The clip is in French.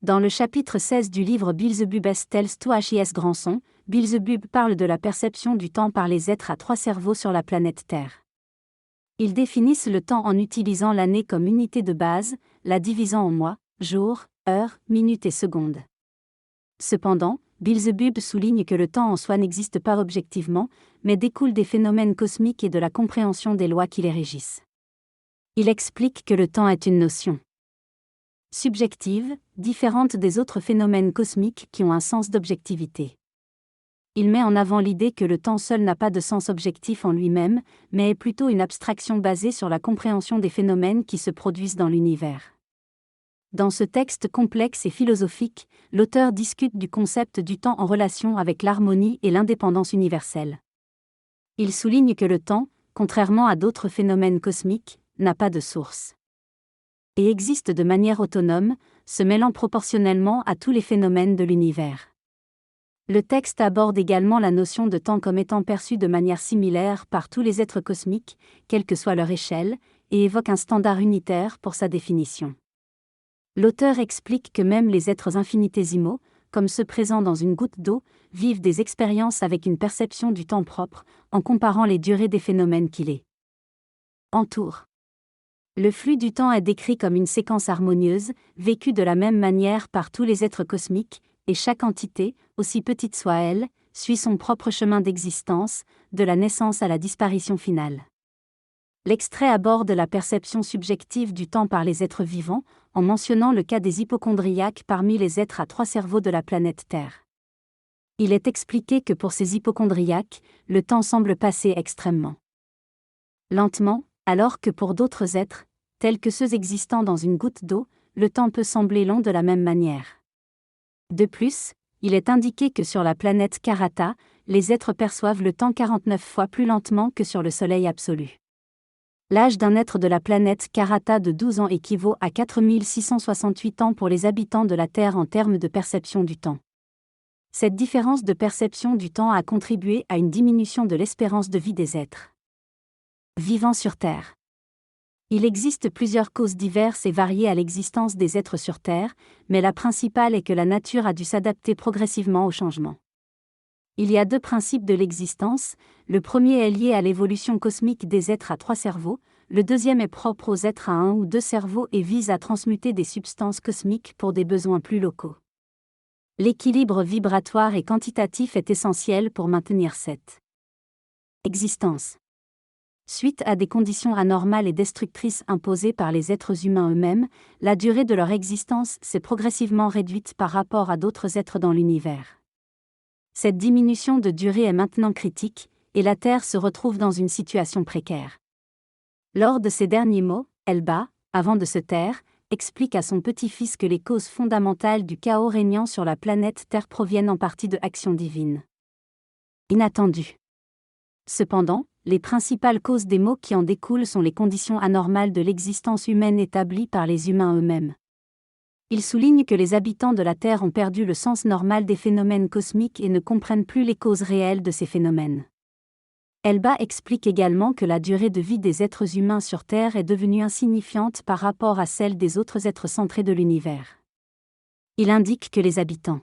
Dans le chapitre 16 du livre Beelzebub Tells to H.I.S. Grandson, Beelzebub parle de la perception du temps par les êtres à trois cerveaux sur la planète Terre. Ils définissent le temps en utilisant l'année comme unité de base, la divisant en mois, jours, heures, minutes et secondes. Cependant, Beelzebub souligne que le temps en soi n'existe pas objectivement, mais découle des phénomènes cosmiques et de la compréhension des lois qui les régissent. Il explique que le temps est une notion subjective, différente des autres phénomènes cosmiques qui ont un sens d'objectivité. Il met en avant l'idée que le temps seul n'a pas de sens objectif en lui-même, mais est plutôt une abstraction basée sur la compréhension des phénomènes qui se produisent dans l'univers. Dans ce texte complexe et philosophique, l'auteur discute du concept du temps en relation avec l'harmonie et l'indépendance universelle. Il souligne que le temps, contrairement à d'autres phénomènes cosmiques, n'a pas de source et existe de manière autonome, se mêlant proportionnellement à tous les phénomènes de l'univers. Le texte aborde également la notion de temps comme étant perçue de manière similaire par tous les êtres cosmiques, quelle que soit leur échelle, et évoque un standard unitaire pour sa définition. L'auteur explique que même les êtres infinitésimaux, comme ceux présents dans une goutte d'eau, vivent des expériences avec une perception du temps propre, en comparant les durées des phénomènes qui les entourent. Le flux du temps est décrit comme une séquence harmonieuse, vécue de la même manière par tous les êtres cosmiques, et chaque entité, aussi petite soit-elle, suit son propre chemin d'existence, de la naissance à la disparition finale. L'extrait aborde la perception subjective du temps par les êtres vivants, en mentionnant le cas des hypocondriaques parmi les êtres à trois cerveaux de la planète Terre. Il est expliqué que pour ces hypocondriaques, le temps semble passer extrêmement lentement, alors que pour d'autres êtres, tels que ceux existant dans une goutte d'eau, le temps peut sembler long de la même manière. De plus, il est indiqué que sur la planète Karata, les êtres perçoivent le temps 49 fois plus lentement que sur le Soleil absolu. L'âge d'un être de la planète Karata de 12 ans équivaut à 4668 ans pour les habitants de la Terre en termes de perception du temps. Cette différence de perception du temps a contribué à une diminution de l'espérance de vie des êtres vivant sur Terre. Il existe plusieurs causes diverses et variées à l'existence des êtres sur Terre, mais la principale est que la nature a dû s'adapter progressivement au changement. Il y a deux principes de l'existence, le premier est lié à l'évolution cosmique des êtres à trois cerveaux, le deuxième est propre aux êtres à un ou deux cerveaux et vise à transmuter des substances cosmiques pour des besoins plus locaux. L'équilibre vibratoire et quantitatif est essentiel pour maintenir cette existence. Suite à des conditions anormales et destructrices imposées par les êtres humains eux-mêmes, la durée de leur existence s'est progressivement réduite par rapport à d'autres êtres dans l'univers. Cette diminution de durée est maintenant critique, et la Terre se retrouve dans une situation précaire. Lors de ces derniers mots, Elba, avant de se taire, explique à son petit-fils que les causes fondamentales du chaos régnant sur la planète Terre proviennent en partie de actions divines inattendues. Cependant, les principales causes des maux qui en découlent sont les conditions anormales de l'existence humaine établies par les humains eux-mêmes. Il souligne que les habitants de la Terre ont perdu le sens normal des phénomènes cosmiques et ne comprennent plus les causes réelles de ces phénomènes. Elba explique également que la durée de vie des êtres humains sur Terre est devenue insignifiante par rapport à celle des autres êtres centrés de l'univers. Il indique que les habitants